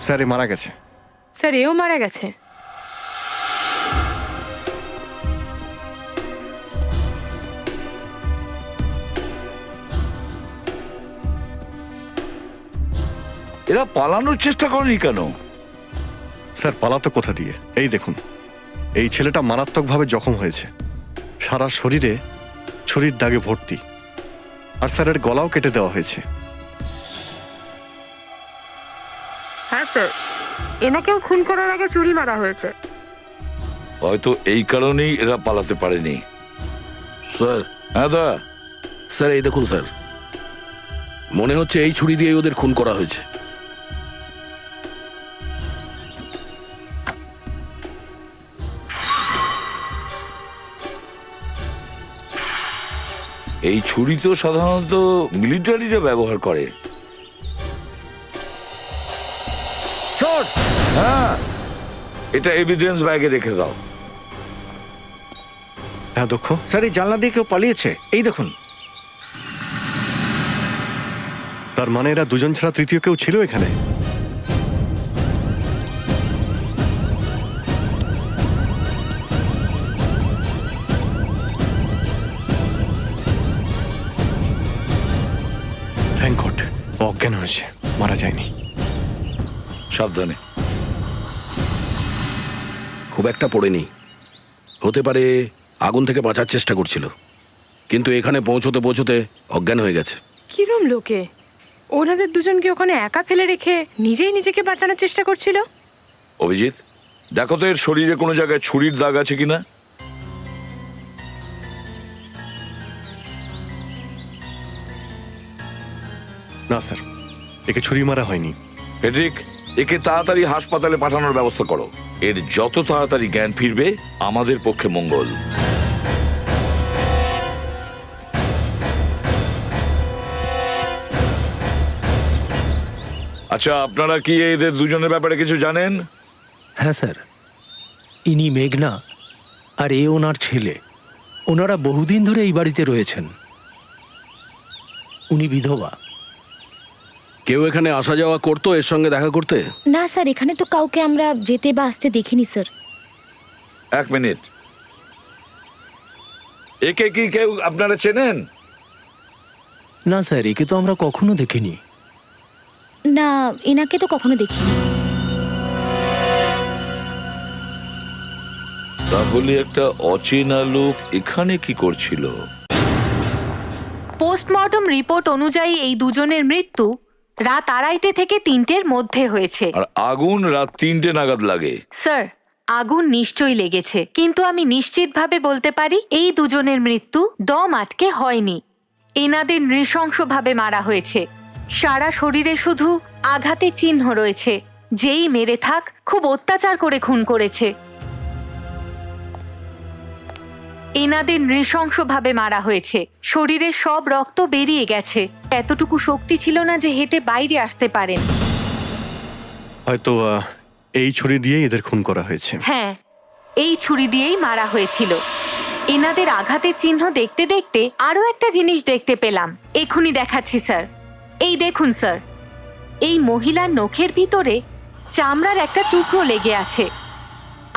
Sir এ মারা গেছে। Sir এও মারা গেছে। এরা পালানোর চেষ্টা করেনি কেন? স্যার পালাতো কোথা দিয়ে? এই দেখুন, এই ছেলেটা মারাত্মকভাবে জখম হয়েছে, সারা শরীরে ছুরির দাগে ভর্তি, আর স্যারের গলাও কেটে দেওয়া হয়েছে। হ্যাঁ স্যার, এনাকেও খুন করার আগে ছুরি মারা হয়েছে। হয়তো এই কারণেই এরা পালাতে পারেনি। স্যার, হ্যাঁ দা, স্যার এই দেখুন স্যার, মনে হচ্ছে এই ছুরি দিয়ে ওদের খুন করা হয়েছে। এই ছুরি তো সাধারণত মিলিটারিরা ব্যবহার করে। হ্যাঁ, এটা এভিডেন্স ব্যাগে রেখে দাও। হ্যাঁ দক্ষ। স্যার এই জানলা দিয়ে কেউ পালিয়েছে, এই দেখুন। তার মানে এরা দুজন ছাড়া তৃতীয় কেউ ছিল এখানে? থ্যাংক গড, অজ্ঞান হয়েছে, মারা যায়নি। সাবধানে। খুব একটা পড়েনি, হতে পারে আগুন থেকে বাঁচার চেষ্টা করছিল, কিন্তু এখানে পৌঁছতে পৌঁছতে অজ্ঞান হয়ে গেছে। কিরম লোকে ওনাদের দুজনকে ওখানে একা ফেলে রেখে নিজেই নিজেকে বাঁচানোর চেষ্টা করছিল। অভিজিৎ, দেখো তো এর শরীরে কোনো জায়গায় ছুরির দাগ আছে কিনা। না স্যার, একে ছুরি মারা হয়নি। ফেডরিক, একে তাড়াতাড়ি হাসপাতালে পাঠানোর ব্যবস্থা করো। এর যত তাড়াতাড়ি জ্ঞান ফিরবে আমাদের পক্ষে মঙ্গল। আচ্ছা, আপনারা কি এদের দুজনের ব্যাপারে কিছু জানেন? হ্যাঁ স্যার, ইনি মেঘনা আর এ ওনার ছেলে। ওনারা বহুদিন ধরে এই বাড়িতে রয়েছেন। উনি বিধবা। কেউ এখানে আসা যাওয়া করতো এর সঙ্গে দেখা করতে? না স্যার, এখানে তো কাউকে আমরা যেতে বা আসতে দেখিনি স্যার। এক মিনিট, একে কি কেউ আপনারা চেনেন? না স্যার, একে তো আমরা কখনো দেখিনি। না, এনাকে তো কখনো দেখিনি। তাহলে একটা অচেনা লোক এখানে কি করছিল? পোস্টমর্টম রিপোর্ট অনুযায়ী এই দুজনের মৃত্যু রাত 2:30 থেকে 3টের মধ্যে হয়েছে। আর আগুন রাত 3টে নাগাদ লাগে। স্যার, আগুন নিশ্চয়ই লেগেছে, কিন্তু আমি নিশ্চিতভাবে বলতে পারি এই দুজনের মৃত্যু দম আটকে হয়নি। এনাদের নৃশংসভাবে মারা হয়েছে। সারা শরীরে শুধু আঘাতের চিহ্ন রয়েছে। যেই মেরে থাক খুব অত্যাচার করে খুন করেছে। এনাদের নৃশংসভাবে মারা হয়েছে। শরীরের সব রক্ত বেরিয়ে গেছে। এতটুকু শক্তি ছিল না যে হেঁটে বাইরে আসতে পারেন। হয়তো এই ছুরি দিয়ে এদের খুন করা হয়েছে। হ্যাঁ, এই ছুরি দিয়েই মারা হয়েছিল। এনাদের আঘাতের চিহ্ন দেখতে দেখতে আরো একটা জিনিস দেখতে পেলাম। এখুনি দেখাচ্ছি স্যার। এই দেখুন স্যার, এই মহিলার নখের ভিতরে চামড়ার একটা টুকরো লেগে আছে।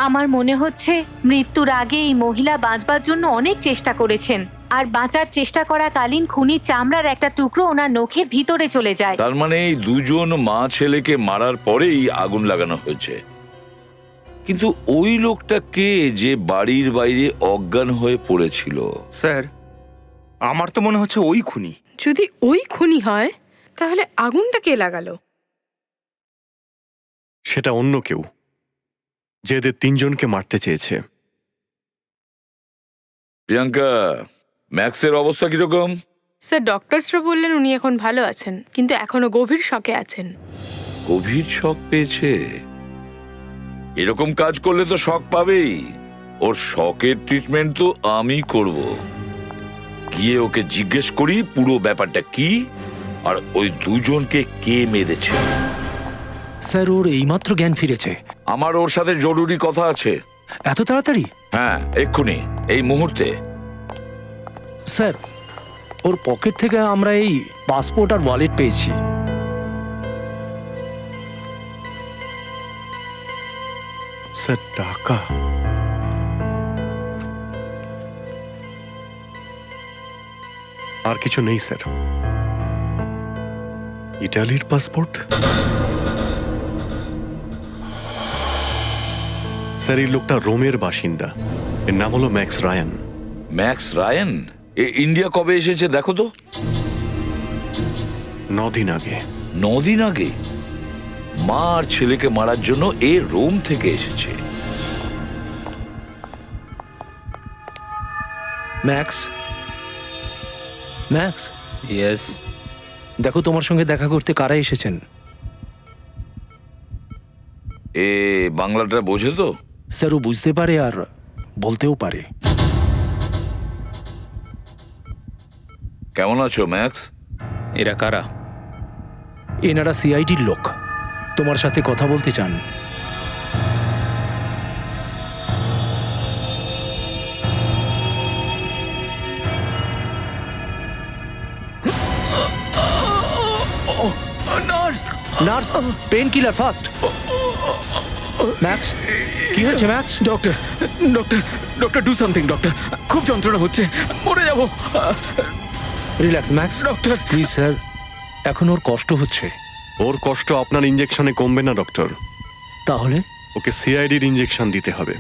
আমার মনে হচ্ছে মৃত্যুর আগে এই মহিলা বাঁচবার জন্য অনেক চেষ্টা করেছেন। আর বাঁচার চেষ্টা করাকালীন খুনির চামড়ার একটা টুকরো ওনার নখের ভিতরে চলে যায়। তার মানে এই দুজন মা ছেলেকে মারার পরেই আগুন লাগানো হয়েছে। কিন্তু ওই লোকটা কে যে বাড়ির বাইরে অজ্ঞান হয়ে পড়েছিল? স্যার, আমার তো মনে হচ্ছে ওই খুনি। যদি ওই খুনি হয় তাহলে আগুনটা কে লাগালো? সেটা অন্য কেউ, যে এদের তিনজনকে মারতে চেয়েছে। প্রিয়াঙ্কা, ম্যাক্সের অবস্থা কিরকম? স্যার, ডক্টরসরা বললেন উনি এখন ভালো আছেন, কিন্তু এখনো গভীর শকে আছেন। গভীর শক পেয়েছে? এরকম কাজ করলে তো শক পাবেই। ওর শকের ট্রিটমেন্ট তো আমি করব। গিয়ে ওকে জিজ্ঞেস করি পুরো ব্যাপারটা কি, আর ওই দুজনকে কে মেরেছে। স্যার, ওর এইমাত্র জ্ঞান ফিরেছে। আমার ওর সাথে জরুরি কথা আছে। এত তাড়াতাড়ি? হ্যাঁ, এক্ষুনি, এই মুহূর্তে। স্যার, ওর পকেট থেকে আমরা এই পাসপোর্ট আর ওয়ালেট পেয়েছি। স্যার, টাকা? আর কিছু নেই স্যার। ইটালির পাসপোর্ট? স্যার, এই লোকটা রোমের বাসিন্দা। এর নাম হলো ম্যাক্স রায়ান। Max Ryan? এ ইন্ডিয়া কবে এসেছে দেখো তো। 9 দিন আগে। 9 দিন আগে? মা আর ছেলেকে মারার জন্য এ রোম থেকে এসেছে। Max, max, yes. দেখো তোমার সঙ্গে দেখা করতে কারা এসেছেন। এ বাংলাটা বোঝে তো? স্যার, ও বুঝতে পারে আর বলতেও পারে। কেমন আছো ম্যাক্স? এরা কারা? এনারা সিআইডির লোক, তোমার সাথে কথা বলতে চান। Nurse, pain killer fast. Max, কি হয়েছে max? Doctor, doctor, doctor, do something doctor. খুব যন্ত্রণা হচ্ছে, মরে যাব। Relax max. Doctor, please sir, এখন ওর কষ্ট হচ্ছে। ওর কষ্ট আপনার ইঞ্জেকশনে কমবে না ডক্টর। তাহলে ওকে সিআইডির ইঞ্জেকশন দিতে হবে।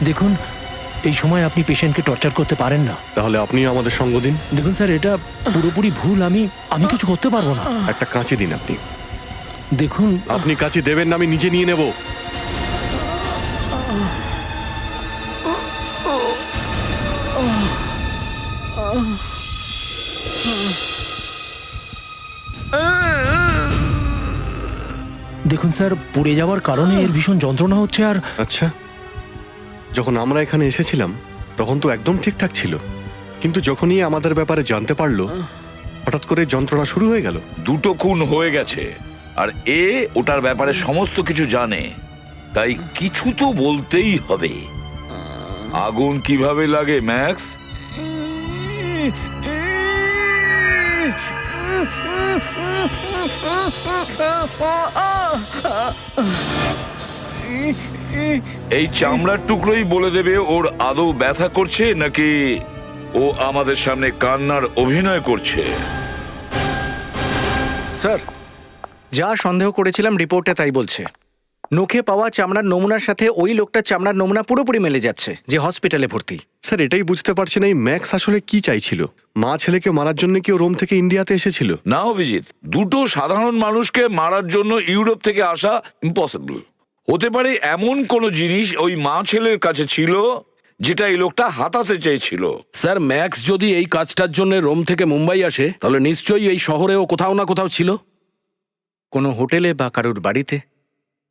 দেখুন, এই সময় আপনি পেশেন্টকে টর্চার করতে পারেন না। তাহলে আপনিও আমাদের সঙ্গ দিন। দেখুন স্যার, এটা পুরোপুরি ভুল। আমি কিছু করতে পারবো না। একটা কাঁচি দিন আপনি। দেখুন, আপনি কাঁচি দেবেন না, আমি নিজে নিয়ে নেব। দেখুন স্যার, পুড়ে যাওয়ার কারণে এর ভীষণ যন্ত্রণা হচ্ছে। আর আচ্ছা, যখন আমরা এখানে এসেছিলাম তখন তো একদম ঠিকঠাক ছিল, কিন্তু যখনই আমাদের ব্যাপারে জানতে পারলো হঠাৎ করে যন্ত্রণা শুরু হয়ে গেল। দুটো খুন হয়ে গেছে আর এ ওটার ব্যাপারে সমস্ত কিছু জানে, তাই কিছু তো বলতেই হবে। আগুন কিভাবে লাগে ম্যাক্স? এই চামড়ার টুকরোই বলে দেবে ওর আদৌ ব্যথা করছে নাকি ও আমাদের সামনে কান্নার অভিনয় করছে। স্যার, যা সন্দেহ করেছিলাম রিপোর্টে তাই বলছে। নখে পাওয়া চামড়ার নমুনার সাথে ওই লোকটার চামড়ার নমুনা পুরোপুরি মেলে যাচ্ছে, যে হসপিটালে ভর্তি। স্যার, এটাই বুঝতে পারছি না এই ম্যাক্স আসলে কি চাইছিল। মা ছেলেকে মারার জন্য কি ও রোম থেকে ইন্ডিয়াতে এসেছিল? না অভিজিৎ, দুটো সাধারণ মানুষকে মারার জন্য ইউরোপ থেকে আসা ইম্পসিবল। হতে পারে এমন কোনো জিনিস ওই মা ছেলের কাছে ছিল যেটা এই লোকটা হাতাতে চেয়েছিল। স্যার, ম্যাক্স যদি এই কাজটার জন্য রোম থেকে মুম্বাই আসে, তাহলে নিশ্চয়ই এই শহরেও কোথাও না কোথাও ছিল। কোনো হোটেলে বা কারুর বাড়িতে।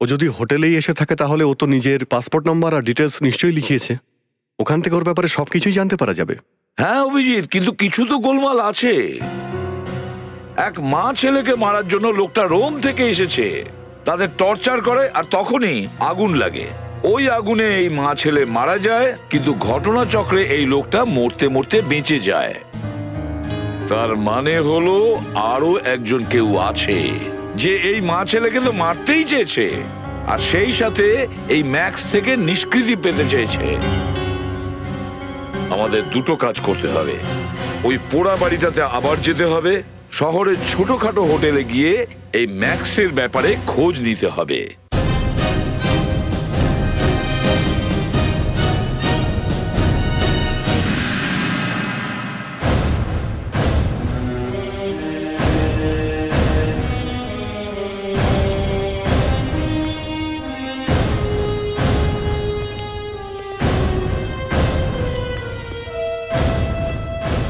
ও যদি হোটেলেই এসে থাকে তাহলে ও তো নিজের পাসপোর্ট নাম্বার আর ডিটেলস নিশ্চয়ই লিখিয়েছে। ওখান থেকে ওর ব্যাপারে সবকিছুই জানতে পারা যাবে। হ্যাঁ অভিজিৎ, কিন্তু কিছু তো গোলমাল আছে। এক মা ছেলেকে মারার জন্য লোকটা রোম থেকে এসেছে, তাদের টর্চার করে আর তখনই আগুন লাগে। ওই আগুনে এই মা ছেলে মারা যায়, কিন্তু ঘটনাচক্রে এই লোকটা মরতে মরতে বেঁচে যায়। তার মানে হলো আরো একজন কেউ আছে যে এই মা ছেলেকে তো মারতেই চেয়েছে, আর সেই সাথে এই ম্যাক্স থেকে নিষ্কৃতি পেতে চেয়েছে। আমাদের দুটো কাজ করতে হবে। ওই পোড়া বাড়িটাতে আবার যেতে হবে, শহরের ছোটখাটো হোটেলে গিয়ে এই ম্যাক্সের ব্যাপারে খোঁজ নিতে হবে।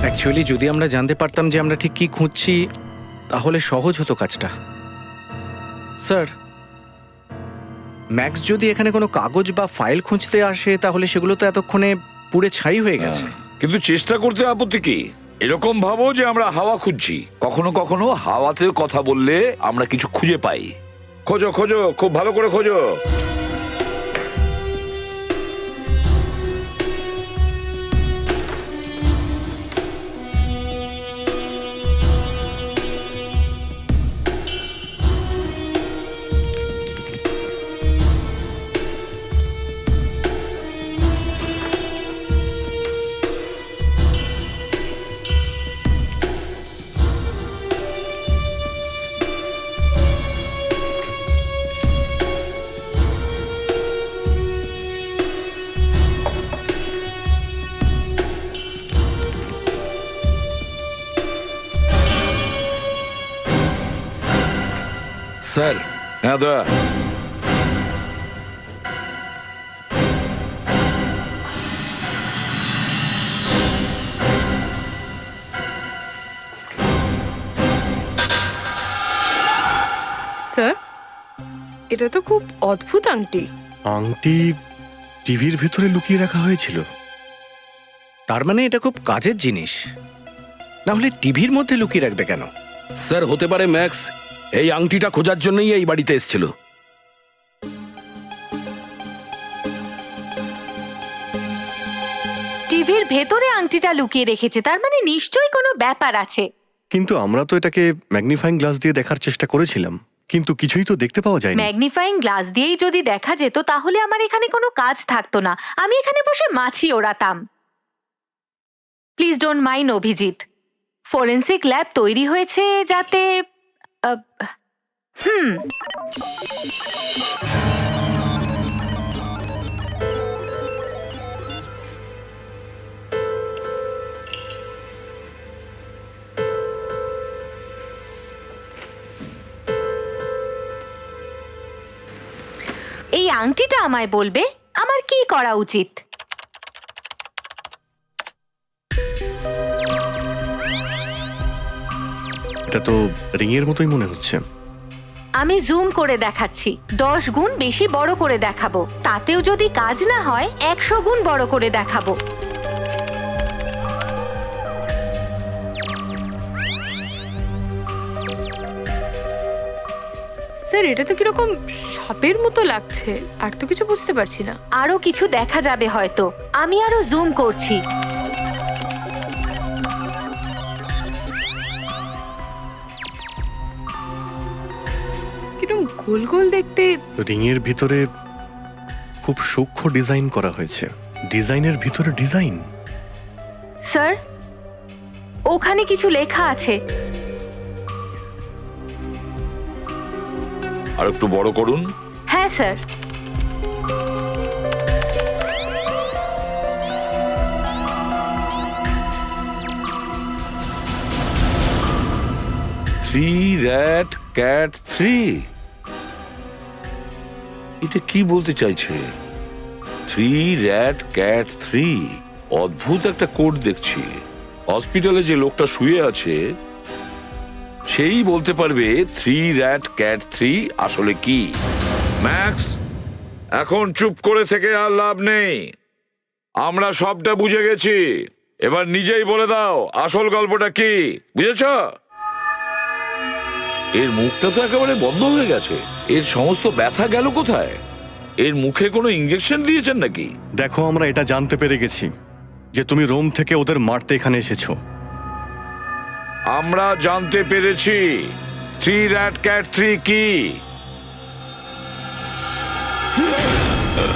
অ্যাকচুয়ালি যদি আমরা জানতে পারতাম যে আমরা ঠিক কি খুঁজছি তাহলে সহজ হতো কাজটা। স্যার, ম্যাক্স যদি এখানে কোনো কাগজ বা ফাইল খুঁজতে আসে তাহলে সেগুলো তো এতক্ষণে পুড়ে ছাই হয়ে গেছে। কিন্তু চেষ্টা করতে আপত্তি কি? এরকম ভাবো যে আমরা হাওয়া খুঁজছি। কখনো কখনো হাওয়াতে কথা বললে আমরা কিছু খুঁজে পাই। খোঁজো খোঁজো, খুব ভালো করে খোঁজো। স্যার, হ্যাঁ দা, স্যার, এটা তো খুব অদ্ভুত আংটি। আংটি টিভির ভেতরে লুকিয়ে রাখা হয়েছিল। তার মানে এটা খুব কাজের জিনিস, না হলে টিভির মধ্যে লুকিয়ে রাখবে কেন? স্যার হতে পারে ম্যাক্স এই আংটিটা খোঁজার জন্যই এই বাড়িতে এসেছিল। টিভির ভেতরে আংটিটা লুকিয়ে রেখেছে, তার মানে নিশ্চয়ই কোনো ব্যাপার আছে। কিন্তু আমরা তো এটাকে ম্যাগনিফাইং গ্লাস দিয়ে দেখার চেষ্টা করেছিলাম, কিন্তু কিছুই তো দেখতে পাওয়া যায়নি। ম্যাগনিফাইং গ্লাস দিয়েই যদি দেখা যেত তাহলে আমার এখানে কোনো কাজ থাকতো না, আমি এখানে বসে মাছি ওড়াতাম। Please don't mind Abhijit, forensic lab তৈরি হয়েছে যাতে এই আংটিটা আমায় বলবে আমার কি করা উচিত। এটা তো রিংয়ের মতোই মনে হচ্ছে। আমি জুম করে দেখাচ্ছি, 10 গুণ বেশি বড় করে দেখাবো, তাতেও যদি কাজ না হয় 100 গুণ বড় করে দেখাবো। স্যার, এটা তো কিরকম সাপের মতো লাগছে, আর তো কিছু বুঝতে পারছি না। আরো কিছু দেখা যাবে হয়তো, আমি আরো জুম করছি। কিরকম গোল গোল দেখতে। রিংয়ের ভিতরে খুব সূক্ষ্ম ডিজাইন করা হয়েছে। ডিজাইনের ভিতরে ডিজাইন। স্যার, ওখানে কিছু লেখা আছে। আর একটু বড় করুন। হ্যাঁ স্যার। Three rat cat 3। এটা কি বলতে চাইছে? 3 র্যাট ক্যাট 3, অদ্ভুত একটা কোড দেখছি। হসপিটালে যে লোকটা শুয়ে আছে সেই বলতে পারবে 3 র্যাট ক্যাট 3 আসলে কি। ম্যাক্স, এখন চুপ করে থেকে আর লাভ নেই, আমরা সবটা বুঝে গেছি। এবার নিজেই বলে দাও আসল গল্পটা কি, বুঝেছ? এর মুখটা তো একেবারে বন্ধ হয়ে গেছে, এর সমস্ত ব্যথা গেল কোথায়? এর মুখে কোনো ইঞ্জেকশন দিয়েছেন নাকি? দেখো, আমরা এটা জানতে পেরে গেছি যে তুমি রোম থেকে ওদের মারতে এখানে এসেছো। আমরা জানতে পেরেছি 3 র্যাট ক্যাট 3 কি।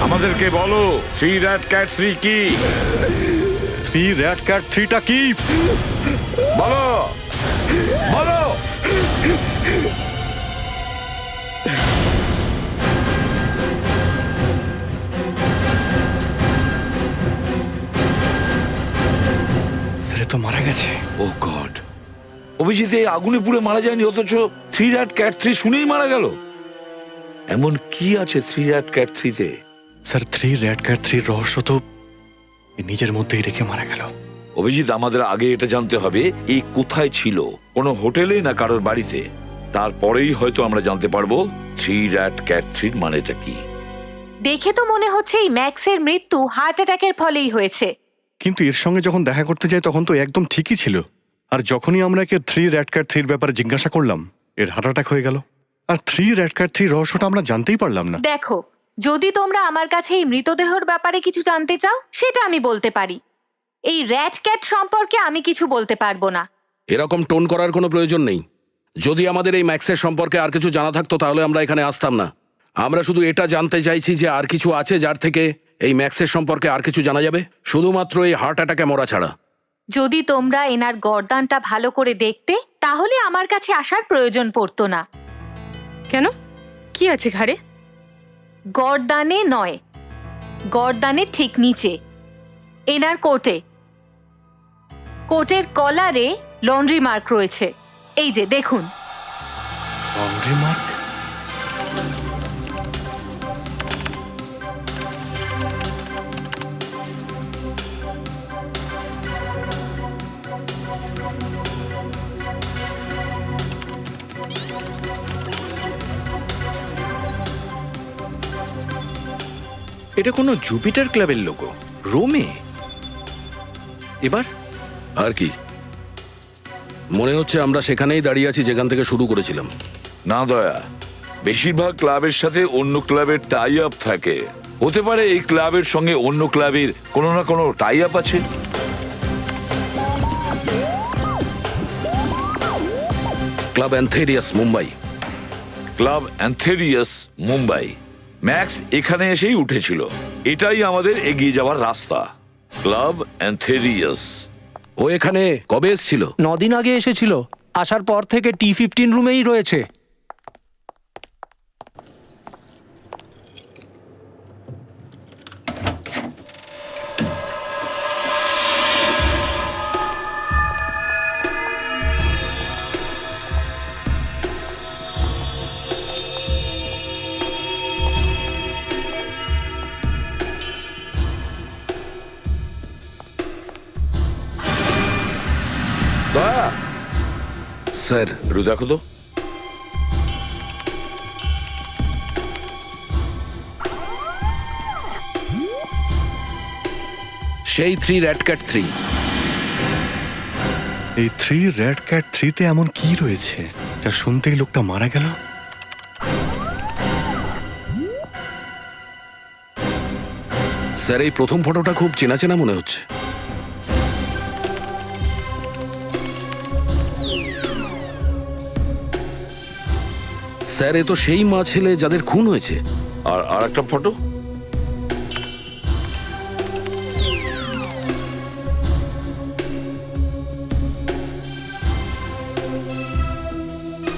আমাদেরকে বলো 3 র্যাট ক্যাট 3 কি। থ্রি রেড ক্যাট থ্রিটা কি? বলো বলো। স্যার এ তো মারা গেছে। ও গড, অভিজিৎ এই আগুনে পুড়ে মারা যায়নি, অথচ থ্রি র্যাট ক্যাট থ্রি শুনেই মারা গেল। এমন কি আছে থ্রি র্যাট ক্যাট থ্রিতে? স্যার থ্রি রেড ক্যাট থ্রির রহস্য তো এ নিজের মধ্যেই রেখে মারা গেল। অভিজিৎ, আমাদের আগে এটা জানতে হবে এই কোথায় ছিল, কোনো হোটেলে না কারোর বাড়িতে। তারপরেই হয়তো আমরা জানতে পারবো থ্রি র্যাট ক্যাট থ্রির মানেটা কি। দেখে তো মনে হচ্ছে এই ম্যাক্সের মৃত্যু হার্ট অ্যাটাকের ফলেই হয়েছে। কিন্তু এর সঙ্গে যখন দেখা করতে যাই তখন তো একদম ঠিকই ছিল। আর যখনই আমরা একে থ্রি রেড ক্যাট থ্রির ব্যাপারে জিজ্ঞাসা করলাম, এর হার্ট অ্যাটাক হয়ে গেল। আর থ্রি রেড ক্যাট থ্রির রহস্যটা আমরা জানতেই পারলাম না। দেখো, যদি তোমরা আমার কাছে এই মৃতদেহর ব্যাপারে কিছু জানতে চাও সেটা আমি বলতে পারি। এই র্যাট ক্যাট সম্পর্কে আমি কিছু বলতে পারবো না। এরকম টোন করার কোনো প্রয়োজন নেই। যদি আমাদের এই ম্যাক্সের সম্পর্কে আর কিছু জানা থাকতো তাহলে আমরা এখানে আসতাম না। আমরা শুধু এটা জানতে চাইছি যে আর কিছু আছে যার থেকে এই ম্যাক্সের সম্পর্কে আর কিছু জানা যাবে, শুধুমাত্র এই হার্ট অ্যাটাকে মরা ছাড়া। যদি তোমরা এনার গর্দানটা ভালো করে দেখতে তাহলে আমার কাছে আসার প্রয়োজন পড়তো না। কেন, কি আছে ঘাড়ে? গর্দানে নয়, গর্দানের ঠিক নিচে এনার কোটের কলারে লন্ড্রি মার্ক রয়েছে। এই যে দেখুন। Laundry mark? এটা কোনো জুপিটার ক্লাবের লোগো, রোমে। এবার আর কি, মনে হচ্ছে আমরা সেখানেই দাঁড়িয়ে আছি যেখান থেকে শুরু করেছিলাম। না দয়া, বেশিরভাগ ক্লাবের সাথে অন্য ক্লাবের টাই আপ থাকে। হতে পারে এই ক্লাবের সঙ্গে অন্য ক্লাবের কোনো না কোনো টাই আপ আছে। ক্লাব অ্যান্থেরিয়াস, মুম্বাই। ক্লাব অ্যান্থেরিয়াস, মুম্বাই। ম্যাক্স এখানে এসেই উঠেছিল। এটাই আমাদের এগিয়ে যাওয়ার রাস্তা। ক্লাব অ্যান্থেরিয়াস। ও এখানে কবে এসেছিল? 9 দিন আগে এসেছিল। আসার পর থেকে T15 রুমেই রয়েছে। দয়া, স্যার, একটু দেখো তো। সেই থ্রি র্যাট ক্যাট থ্রি। এই থ্রি রেড ক্যাট থ্রিতে এমন কি রয়েছে যা শুনতেই লোকটা মারা গেল? স্যার, এই প্রথম ফটোটা খুব চেনা চেনা মনে হচ্ছে। স্যার, এ তো সেই মা ছেলে যাদের খুন হয়েছে। আর একটা ফটো।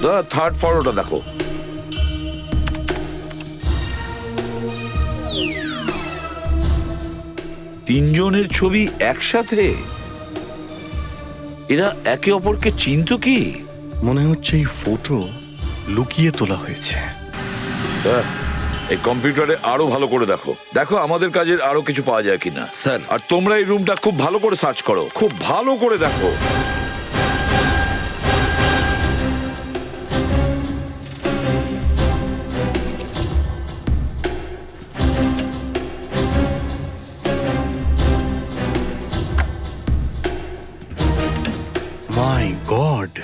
দয়া, থার্ড ফটোটা দেখো। তিনজনের ছবি একসাথে। এরা একে অপরকে চিনতো কি? মনে হচ্ছে এই ফটো লুকিয়ে তোলা হয়েছে। এই কম্পিউটারে আরো ভালো করে দেখো, দেখো আমাদের কাজের আরো কিছু পাওয়া যায় কিনা। স্যার, আর তোমরা এই রুমটা খুব ভালো করে সার্চ করো, খুব ভালো করে দেখো। মাই গড,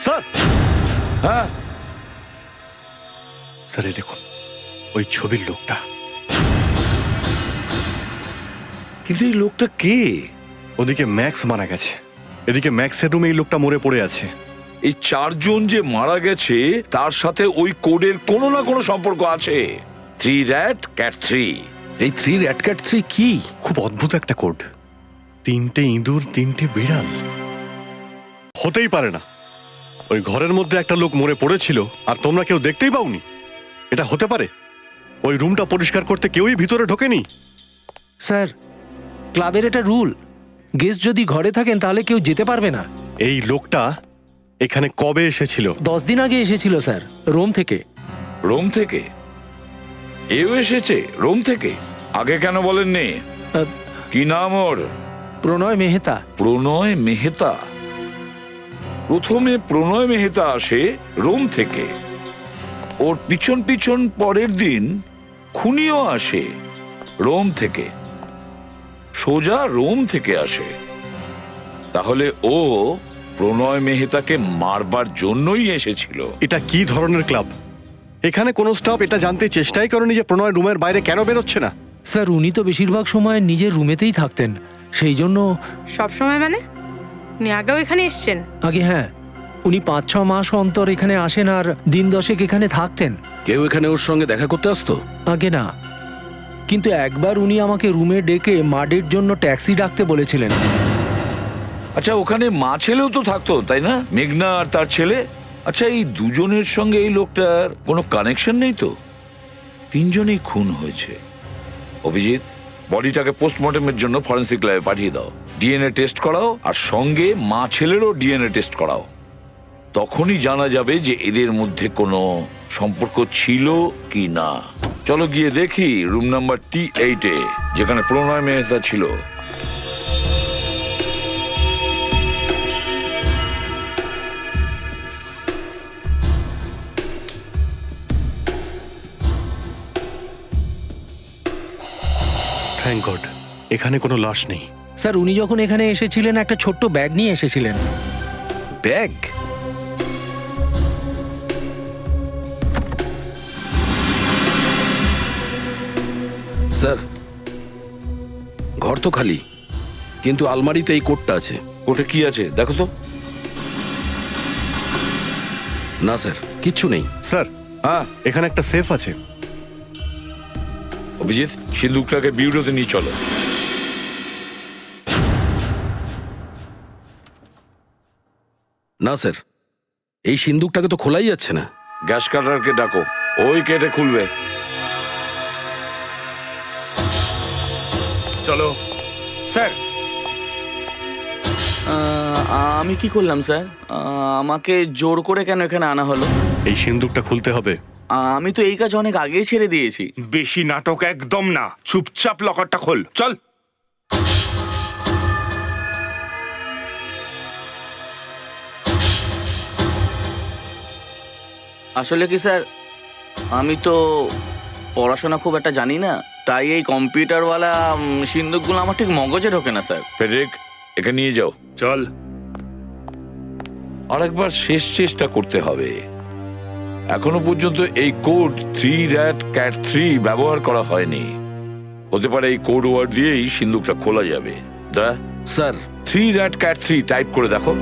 স্যার। হ্যাঁ, স্যার এই দেখুন, ওই ছবির লোকটা। কিন্তু এই লোকটা কে? ওদিকে ম্যাক্স মারা গেছে, এদিকে ম্যাক্সের রুমে এই লোকটা মরে পড়ে আছে। এই চারজন যে মারা গেছে তার সাথে ওই কোডের কোনো না কোনো সম্পর্ক আছে। Three rat cat three. এই 3 র্যাট ক্যাট 3 কি? খুব অদ্ভুত একটা কোড। 3টে ইঁদুর 3টে বিড়াল, হতেই পারে না। ওই ঘরের মধ্যে একটা লোক মরে পড়েছিল আর তোমরা কেউ দেখতেই পাওনি? এটা হতে পারে? ওই রুমটা পরিষ্কার করতে কেউই ভিতরে ঢোকেনি? স্যার, ক্লাবের এটা রুল, গেস্ট যদি ঘরে থাকেন তাহলে কেউ যেতে পারবে না। এই লোকটা এখানে কবে এসেছিল? 10 দিন আগে এসেছিল স্যার, রোম থেকে। রোম থেকে? এও এসেছে রোম থেকে? আগে কেন বলেননি? আহ, কি নাম ওর? প্রণয় মেহতা। প্রণয় মেহতা। প্রথমে প্রণয় মেহতা আসে রোম থেকে, ওর পিছন পিছন পরের দিন খুনিও আসে রোম থেকে, সোজা রোম থেকে আসে। তাহলে ও প্রণয় মেহতাকে মারবার জন্যই এসেছিল। এটা কি ধরনের ক্লাব? এখানে কোনো স্টাফ এটা জানতে চেষ্টাই করেনি যে প্রণয় রুমের বাইরে কেন বেরোচ্ছে না? স্যার, উনি তো বেশিরভাগ সময় নিজের রুমেতেই থাকতেন, সেই জন্য। সব সময় মানে? উনি আগেও এখানে এসছেন? আগে হ্যাঁ, উনি 5-6 মাস অন্তর এখানে আসেন আর দিন 10 এখানে থাকতেন। কেউ এখানে ওর সঙ্গে দেখা করতে আসতো? আগে না, কিন্তু একবার উনি আমাকে রুমে ডেকে মার্ডের জন্য ট্যাক্সি ডাকতে বলেছিলেন। আচ্ছা, ওখানে মা ছেলেও তো থাকতো তাই না? মেঘনা আর তার ছেলে। আচ্ছা, এই দুজনের সঙ্গে এই লোকটার কোনো কানেকশন নেই তো? 3জনেই খুন হয়েছে। অভিজিৎ, বডিটাকে পোস্টমর্টমের জন্য ফরেন্সিক ল্যাবে পাঠিয়ে দাও, ডিএনএ টেস্ট করাও আর সঙ্গে মা ছেলেরও ডিএনএ টেস্ট করাও। তখনই জানা যাবে যে এদের মধ্যে কোনো সম্পর্ক ছিল কি না। চলো গিয়ে দেখি রুম নাম্বার T8 যেখানে প্রণয় মেহতা ছিল। থ্যাংক গড, এখানে কোনো লাশ নেই। স্যার, উনি যখন এখানে এসেছিলেন একটা ছোট্ট ব্যাগ নিয়ে এসেছিলেন। ব্যাগ? স্যার, ঘর তো খালি, কিন্তু আলমারিতে এই কোটটা আছে। ওটা কি আছে দেখো তো। না স্যার, কিচ্ছু নেই। স্যার, হ্যাঁ এখানে একটা সেফ আছে। অভিজিৎ, সিন্ধুকটাকে বিউরোতে নিয়ে চলো। না স্যার, এই সিন্দুকটাকে তো খোলাই যাচ্ছে না। গ্যাস কাটারকে ডাকো, ওই কেটে খুলবে। চলো। স্যার, আমি কি করলাম স্যার? আমাকে জোর করে কেন এখানে আনা হলো? এই সিন্দুকটা খুলতে হবে। আমি তো এই কাজ অনেক আগেই ছেড়ে দিয়েছি। বেশি নাটক একদম না, চুপচাপ লকারটা খোল, চল। আসলে কি স্যার, আমি তো পড়াশোনা খুব একটা জানি না, তাই এই কম্পিউটারওয়ালা সিন্দুকগুলো আমার ঠিক মগজে ঢোকে না স্যার। ফেডরিক, একে নিয়ে যাও। চল। আরেকবার শেষ চেষ্টা করতে হবে। এখনো পর্যন্ত এই কোড 3 র্যাট ক্যাট 3 ব্যবহার করা হয়নি। হতে পারে এই কোড ওয়ার্ড দিয়েই সিন্দুকটা খোলা যাবে। স্যার, 3 র্যাট ক্যাট 3 টাইপ করে দেখো।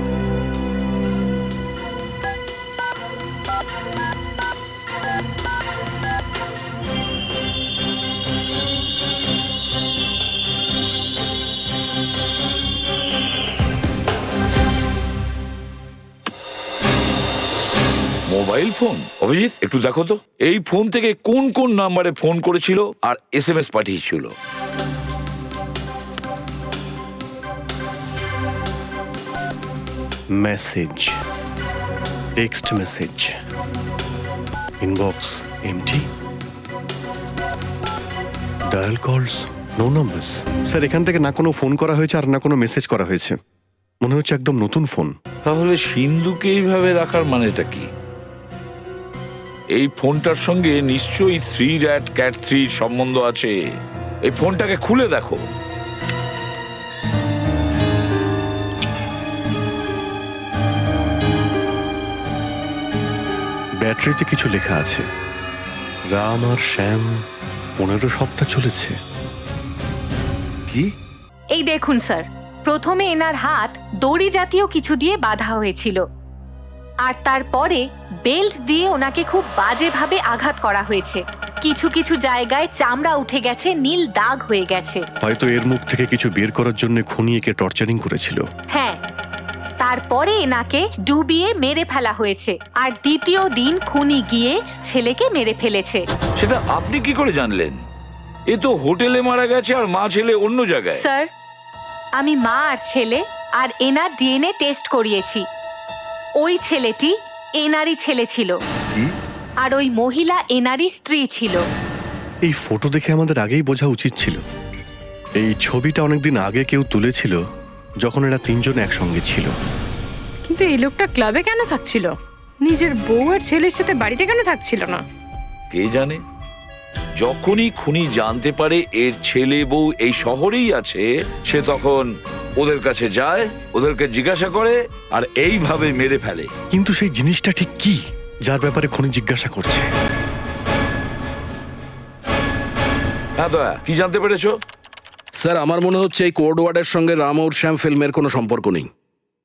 Mobile phone. অভিজিৎ, একটু দেখো তো এই ফোন থেকে কোন কোন নাম্বারে ফোন করেছিল আর SMS পাঠিয়েছিল। Message, text message, inbox empty, dial calls, no numbers. Sir, এখান থেকে না কোনো ফোন করা হয়েছে আর না কোনো মেসেজ করা হয়েছে। মনে হচ্ছে একদম নতুন ফোন। তাহলে সিন্ধুকে এইভাবে রাখার মানেটা কি? এই ফোনটার সঙ্গে নিশ্চয়ই 3 র্যাট ক্যাট 3 সম্বন্ধ আছে। এই ফোনটাকে খুলে দেখো। ব্যাটারিতে কিছু লেখা আছে, রাম আর শ্যাম 15 সপ্তাহ চলেছে। কি? এই দেখুন স্যার, প্রথমে এনার হাত দড়ি জাতীয় কিছু দিয়ে বাঁধা হয়েছিল। আর তারপরে বেল্ট দিয়ে ওনাকে খুব বাজেভাবে আঘাত করা হয়েছে। কিছু কিছু জায়গায় চামড়া উঠে গেছে, নীল দাগ হয়ে গেছে। হয়তো এর মুখ থেকে কিছু বের করার জন্য খুনি একে টর্চারিং করেছিল। হ্যাঁ, তারপরে এনাকে ডুবিয়ে মেরে ফেলা হয়েছে। আর দ্বিতীয় দিন খুনি গিয়ে ছেলেকে মেরে ফেলেছে। সেটা আপনি কি করে জানলেন? এ তো হোটেলে মারা গেছে আর মা ছেলে অন্য জায়গায়। স্যার, আমি মা আর ছেলে আর এনার ডিএনএ টেস্ট করিয়েছি। ওই ছেলেটি এনারই ছেলে ছিল, কি? আর ওই মহিলা এনারই স্ত্রী ছিল। এই ফটো দেখে আমাদের আগেই বোঝা উচিত ছিল। এই ছবিটা অনেকদিন আগে কেউ তুলেছিল, যখন এরা তিনজন একসঙ্গে ছিল। কিন্তু এই লোকটা ক্লাবে কেন থাকছিল? নিজের বউ আর ছেলের সাথে বাড়িতে কেন থাকছিল না? কে জানে। যখনই খুনি জানতে পারে এর ছেলে বউ এই শহরেই আছে, সে তখন ওদের কাছে যায়, ওদেরকে জিজ্ঞাসা করে আর এইভাবে মেরে ফেলে। কিন্তু সেই জিনিসটা ঠিক কি যার ব্যাপারে খুনি জিজ্ঞাসা করছে? হ্যাঁ দয়া, কি জানতে পেরেছো? স্যার, আমার মনে হচ্ছে এই কোড ওয়ার্ডের সঙ্গে রাম और শ্যাম ফিল্মের কোনো সম্পর্ক নেই।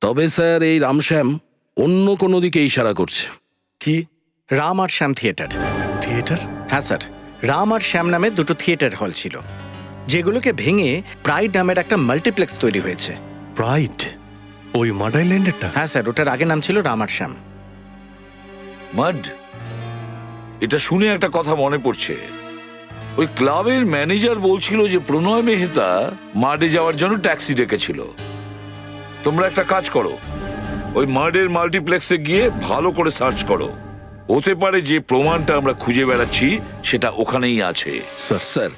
তবে স্যার, এই রামশ্যাম অন্য কোনো দিকে ইশারা করছে। কি? রাম আর শ্যাম থিয়েটার। থিয়েটার? হ্যাঁ স্যার, রাম আর শ্যাম নামে দুটো থিয়েটার হল ছিল, যেগুলোকে ভেঙে প্রাইড নামের একটা মাল্টিপ্লেক্স তৈরি হয়েছে। প্রাইড? ওই মাড আইল্যান্ডেরটা? হ্যাঁ স্যার, ওটার আগে নাম ছিল রাম আর শ্যাম। মাড? এটা শুনে একটা কথা মনে পড়ছে। ওই ক্লাবের ম্যানেজার বলছিল যে প্রণয় মেহতা মাডে যাওয়ার জন্য ট্যাক্সি ডেকেছিল। তোমরা একটা কাজ করো, ওই মাডের মাল্টিপ্লেক্সে গিয়ে ভালো করে সার্চ করো। হতে পারে যে প্রমাণটা আমরা খুঁজে বেড়াচ্ছি সেটা ওখানেই আছে। স্যার স্যার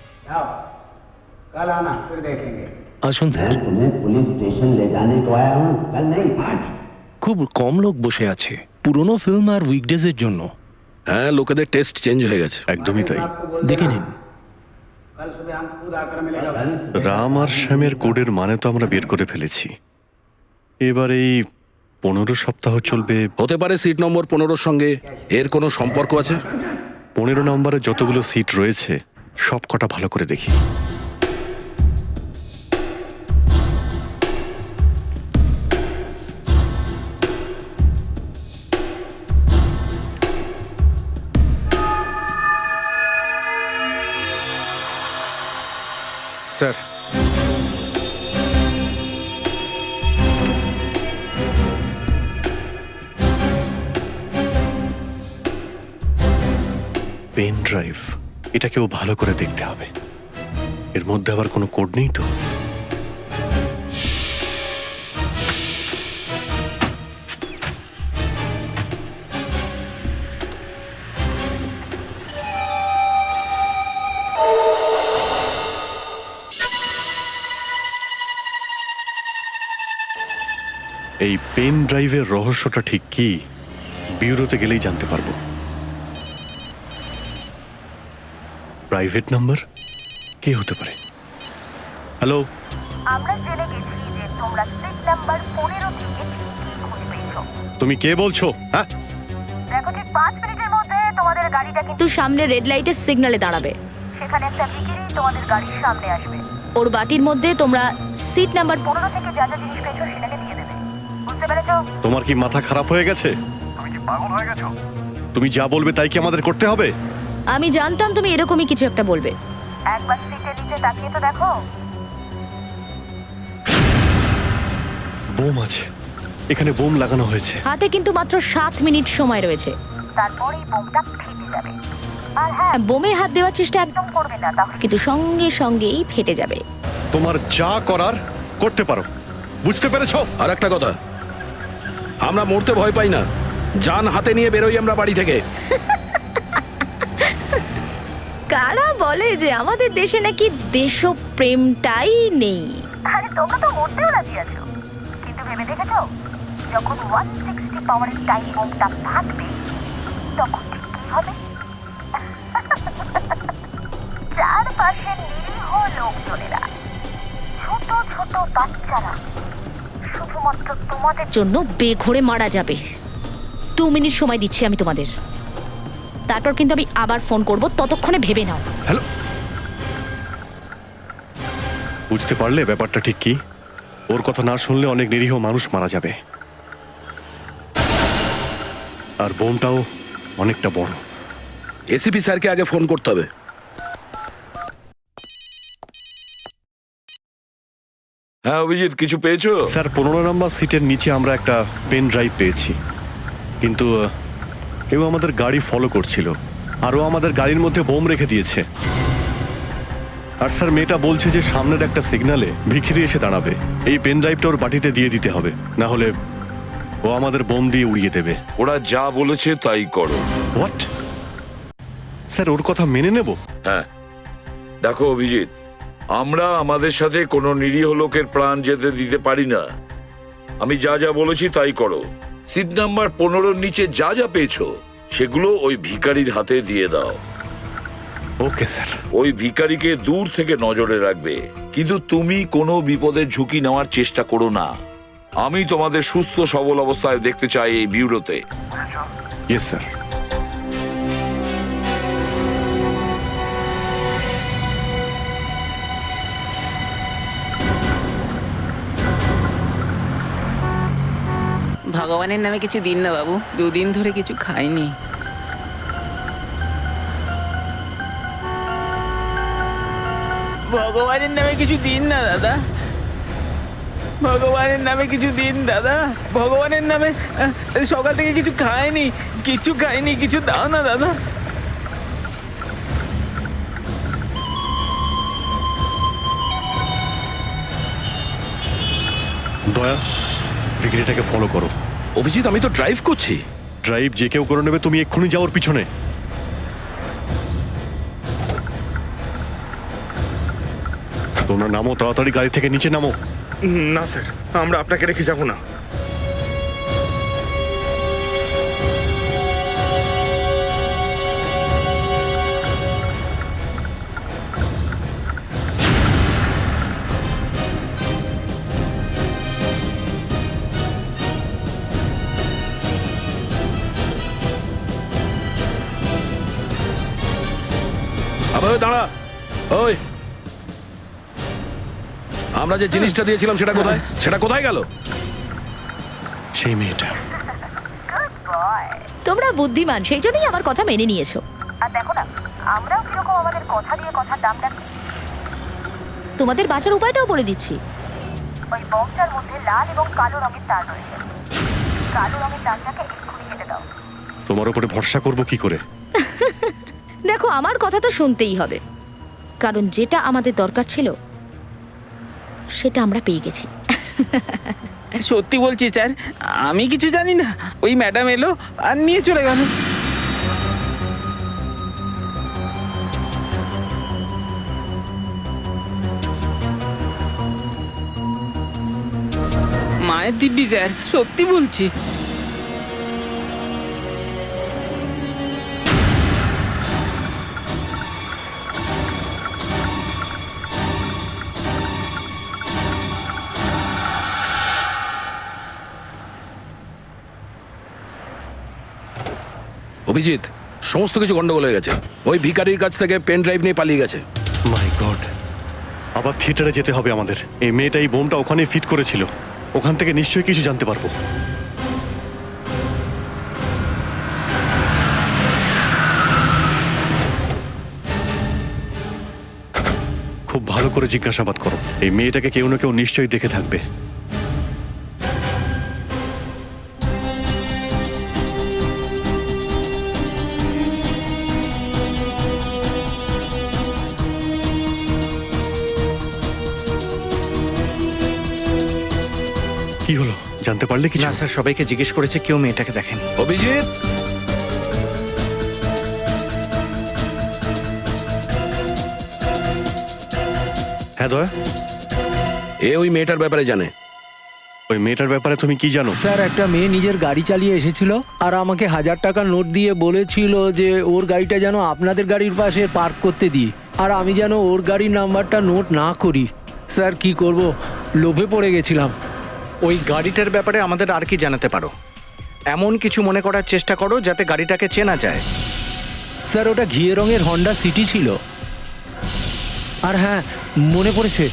আসুন স্যার। पुलिस स्टेशन ले जाने को आया हूँ, कल नहीं आज। খুব কম লোক বসে আছে পুরনো ফিল্ম আর উইকডেজের জন্য। হ্যাঁ, লোকেদের টেস্ট চেঞ্জ হয়ে গেছে। একদমই তাই। দেখে নিন। कल सुबह हम खुद आकर मिलेगा। রাম আর শ্যামের কোডের মানে তো আমরা বের করে ফেলেছি। এবার এই 15 সপ্তাহ চলবে। হতে পারে সিট নম্বর 15 সঙ্গে এর কোনো সম্পর্ক আছে। 15 নম্বরে যতগুলো সিট রয়েছে সব কটা ভালো করে দেখি। স্যার, পেন ড্রাইভ, এটাকেও ভালো করে দেখতে হবে। এর মধ্যে আবার কোনো কোড নেই তো? এই পেন ড্রাইভের রহস্যটা ঠিক কি ব্যুরোতে গেলেই জানতে পারবো। প্রাইভেট নাম্বার কে হতে পারে? হ্যালো, আমরা জেনে গেছি যে তোমরা সিট নাম্বার 15 থেকে ঠিকই খুঁজে পেয়েছো। তুমি কে বলছো? হ্যাঁ, দেখো ঠিক 5 মিনিটের মধ্যে তোমাদের গাড়িটা কিন্তু তো সামনে রেড লাইটের সিগন্যালে দাঁড়াবে। সেখানে একটা ভিখিরি তোমাদের গাড়ির সামনে আসবে। ওর বাটির মধ্যে তোমরা সিট নাম্বার 15 থেকে যা যা জিনিস পেয়েছো সেটাকে দিয়ে দেবে। বুঝতে পেরেছো? তোমার কি মাথা খারাপ হয়ে গেছে? তুমি কি পাগল হয়ে গেছো? তুমি যা বলবে তাই কি আমাদের করতে হবে? আমি জানতাম তুমি এরকমই কিছু একটা বলবে। একবার সিটের নিচে তাকিয়ে তো দেখো। বোম আছে, এখানে বোম লাগানো হয়েছে। হাতে কিন্তু মাত্র 7 মিনিট সময় রয়েছে। তারপরেই বোমটা ফেটে যাবে। আর হ্যাঁ, বোমে হাত দেওয়ার চেষ্টা একদম একদম করবে না, তাহলে কিন্তু সঙ্গে সঙ্গেই ফেটে যাবে। তোমার যা করার করতে পারো, বুঝতে পেরেছো? আর একটা কথা, আমরা মরতে ভয় পাই না। জান হাতে নিয়ে বেরোই আমরা বাড়ি থেকে। কারা বলে যে আমাদের দেশে নাকি দেশপ্রেমটাই নেই? আরে তোমরা তো মরতেও রাজি আছো, কিন্তু ভেবে দেখেছো যখন 160 পাওয়ারের টাইম বোমটা ফাটবে তখন ঠিক কি হবে? চারপাশে নিরীহ লোকজনেরা, ছোট ছোট বাচ্চারা শুধুমাত্র তোমাদের জন্য বেঘরে মারা যাবে। 2 মিনিট সময় দিচ্ছি আমি তোমাদের, তারপর কিন্তু আমি আবার ফোন করব, ততক্ষণে ভেবে নাও। হ্যালো, বুঝতে পারলে ব্যাপারটা ঠিক কি? ওর কথা না শুনলে অনেক নিরীহ মানুষ মারা যাবে। আর বোমটাও অনেকটা বড়। এসিপি স্যারকে আগে ফোন করতে হবে। হ্যাঁ অভিজিৎ, কিছু পেয়েছো? স্যার 15 নম্বর সিটের নিচে আমরা একটা পেন ড্রাইভ পেয়েছি, কিন্তু কেউ আমাদের গাড়ি ফলো করছিল, আরও আমাদের গাড়ির মধ্যে বোম রেখে দিয়েছে। আর স্যার মেয়েটা বলছে যে সামনের একটা সিগন্যালে ভিখিরি এসে দাঁড়াবে, এই পেন ড্রাইভটা ওর বাটিতে দিয়ে দিতে হবে, না হলে ও আমাদের বোম দিয়ে উড়িয়ে দেবে। ওরা যা বলেছে তাই করো। হোয়াট? স্যার ওর কথা মেনে নেব? হ্যাঁ দেখো অভিজিৎ, আমরা আমাদের সাথে কোনো নিরীহ লোকের প্রাণ যেতে দিতে পারি না। আমি যা যা বলেছি তাই করো। সিট নাম্বার 15-র নিচে যা যা পেয়েছো সেগুলো ওই ভিখারির হাতে দিয়ে দাও। Okay sir. ওই ভিখারিকে দূর থেকে নজরে রাখবে, কিন্তু তুমি কোনো বিপদের ঝুঁকি নেওয়ার চেষ্টা করো না। আমি তোমাদের সুস্থ সবল অবস্থায় দেখতে চাই এই ব্যুরোতে। Yes sir. ভগবানের নামে কিছু দিন না বাবু, 2 দিন ধরে কিছু খাইনি। ভগবানের নামে কিছু দিন না দাদা, ভগবানের নামে কিছু দিন দাদা, ভগবানের নামে। সকাল থেকে কিছু খাইনি, কিছু দাও না দাদা। দয়া, ভিখিরিটাকে ফলো করো। অভিজিৎ, আমি তো ড্রাইভ করছি। ড্রাইভ যে কেউ করে নেবে, তুমি এক্ষুনি যাও ওর পিছনে। তোমরা নামো, তাড়াতাড়ি গাড়ি থেকে নিচে নামো। না স্যার, আমরা আপনাকে রেখে যাব না। আবার দাঁড়া। ওই, আমরা যে জিনিসটা দিয়েছিলাম সেটা কোথায়? সেটা কোথায় গেল? সেই মেয়েটা। তোমরা বুদ্ধিমান, সেই জন্যই আমার কথা মেনে নিয়েছো। আর দেখো না, আমরাও কিরকম আমাদের কথা দিয়ে কথার দাম রাখি। তোমাদের বাঁচার উপায়টাও বলে দিচ্ছি। ওই বক্সটার মধ্যে লাল এবং কালো রঙের তার রয়েছে। কালো রঙের তারটাকে এক্ষুনি কেটে দাও। তোমার উপরে ভরসা করব কি করে? দেখো, আমার কথা তো শুনতেই হবে, কারণ যেটা আমাদের দরকার ছিল সেটা আমরা পেয়ে গেছি। সত্যি বলছি স্যার, আমি কিছু জানি না। ওই ম্যাডাম এলো আর নিয়ে চলে গেল। মায়ের দিব্যি স্যার, সত্যি বলছি। অভিজিৎ, সমস্ত কিছু গন্ডগোল হয়ে গেছে। ওই ভিখারির কাছ থেকে পেন ড্রাইভ নিয়ে পালিয়ে গেছে। মাই গড, আবার থিয়েটারে যেতে হবে আমাদের। এই মেয়েটা এই বোমটা ওখানেই ফিট করেছিল, ওখান থেকে নিশ্চয়ই কিছু জানতে পারবো। খুব ভালো করে জিজ্ঞাসাবাদ করো, এই মেয়েটাকে কেউ না কেউ নিশ্চয়ই দেখে থাকবে। কি হলো, জানতে পারলে কিছু? না স্যার, সবাইকে জিজ্ঞেস করেছে, কেউ মেয়েটাকে দেখেনি। অভিজিৎ, হ্যাঁ দয়া, এ ওই মেয়েটার ব্যাপারে জানে। ওই মেয়েটার ব্যাপারে তুমি কি জানো? স্যার, একটা মেয়ে নিজের গাড়ি চালিয়ে এসেছিল আর আমাকে 1000 টাকার নোট দিয়ে বলেছিল যে ওর গাড়িটা যেন আপনাদের গাড়ির পাশে পার্ক করতে দিই, আর আমি যেন ওর গাড়ির নাম্বারটা নোট না করি। স্যার, কি করব, লোভে পড়ে গেছিলাম। ওই গাড়িটার ব্যাপারে আমাদের আর কি জানাতে পারো? এমন কিছু মনে করার চেষ্টা করো যাতে গাড়িটাকে চেনা যায়। স্যার, ওটা ঘিয়ে রঙের হন্ডা সিটি ছিল। আর হ্যাঁ, মনে পড়েছে,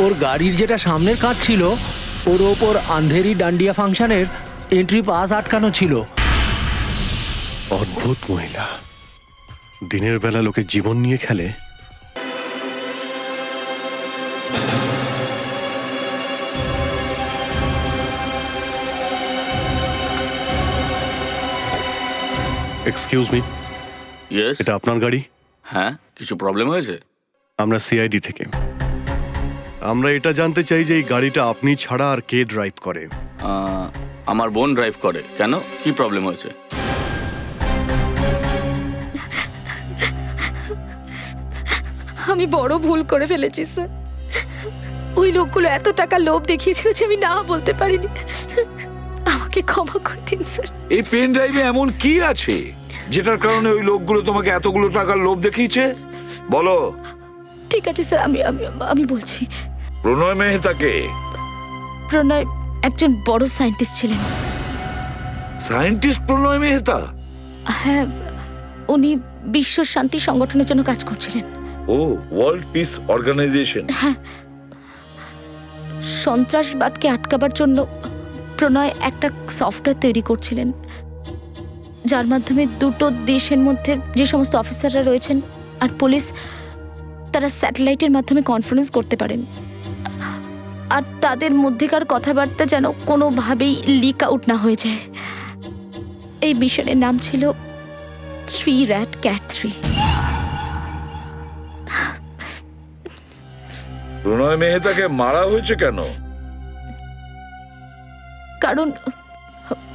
ওর গাড়ির যেটা সামনের কাঁচ ছিল, ওর ওপর আন্ধেরি ডান্ডিয়া ফাংশনের এন্ট্রি পাস আটকানো ছিল। অদ্ভুত মহিলা, দিনের বেলা লোকের জীবন নিয়ে খেলে। Excuse me, yes. এটা আপনার গাড়ি? হ্যাঁ, কিছু প্রবলেম হয়েছে? আমরা সিআইডি থেকে। আমরা এটা জানতে চাই যে এই গাড়িটা আপনি ছাড়া আর কে ড্রাইভ করে? আমার বোন ড্রাইভ করে। কেন, কি প্রবলেম হয়েছে? আমি বড় ভুল করে ফেলেছি স্যার। ওই লোকগুলো এত টাকা লোভ দেখিয়েছিল যে আমি না বলতে পারিনি। আমাকে ক্ষমা করে দিন স্যার। এই পেন ড্রাইভে এমন কি আছে যেটার কারণে ওই লোকগুলো তোমাকে এতগুলো টাকার লোভ দেখিয়েছে? বলো। ঠিক আছে স্যার, আমি আমি আমি বলছি। প্রণয় মেহতাকে? প্রণয় একজন বড় সায়েন্টিস্ট ছিলেন। সায়েন্টিস্ট প্রণয় মেহতা? হ্যাঁ, উনি বিশ্ব শান্তি সংগঠনের জন্য কাজ করছিলেন। ও, ওয়ার্ল্ড পিস অর্গানাইজেশন। হ্যাঁ, সন্ত্রাসবাদকে আটকাবার জন্য প্রণয় একটা সফটওয়্যার তৈরি করছিলেন, যার মাধ্যমে দুটো দেশের মধ্যে যে সমস্ত অফিসাররা রয়েছেন আর পুলিশ, তারা স্যাটেলাইটের মাধ্যমে কনফারেন্স করতে পারেন, আর তাদের মধ্যেকার কথাবার্তা যেন কোনোভাবেই লিক আউট না হয়ে যায়। এই মিশনের নাম ছিল 3 Rat Cat 3। প্রণয় মেহতাকে মারা হয়েছে কেন? কারণ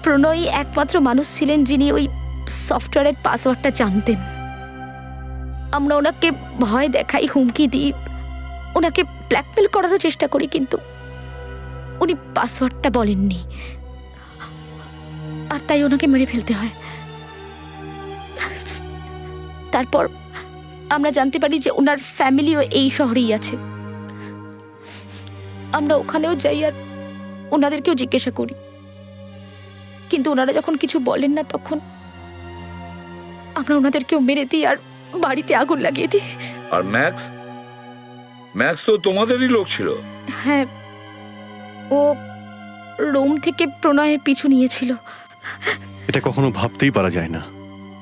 প্রণয় একমাত্র মানুষ ছিলেন যিনি ওই সফটওয়্যারের পাসওয়ার্ডটা জানতেন। আমরা ওনাকে ভয় দেখাই, হুমকি দিই, ওনাকে ব্ল্যাকমেল করারও চেষ্টা করি, কিন্তু উনি পাসওয়ার্ডটা বলেননি, আর তাই ওনাকে মেরে ফেলতে হয়। তারপর আমরা জানতে পারি যে ওনার ফ্যামিলিও এই শহরেই আছে। আমরা ওখানেও যাই আর ওনাদেরকেও জিজ্ঞাসা করি, কিন্তু ওনারা যখন কিছু বলেন না তখন আমরা ওনাদেরকেও মেরে দিই আর বাড়িতে আগুন লাগিয়ে দিই। আর ম্যাক্স? ম্যাক্স তো তোমাদেরই লোক ছিল। হ্যাঁ, ও রোম থেকে প্রণয়ের পিছু নিয়েছিল। এটা কখনো ভাবতেই পারা যায় না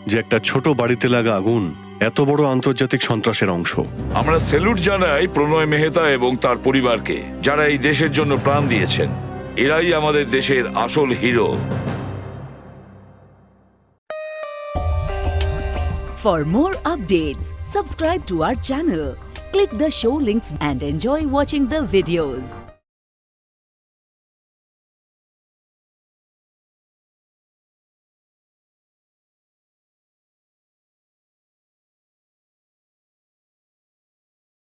যে একটা ছোট বাড়িতে লাগা আগুন এত বড় আন্তর্জাতিক সন্ত্রাসের অংশ। আমরা স্যালুট জানাই প্রণয় মেহতা এবং তার পরিবারকে, যারা এই দেশের জন্য প্রাণ দিয়েছেন। এরাই আমাদের দেশের আসল hero. For more updates, subscribe to our channel, click the show links and enjoy watching the videos.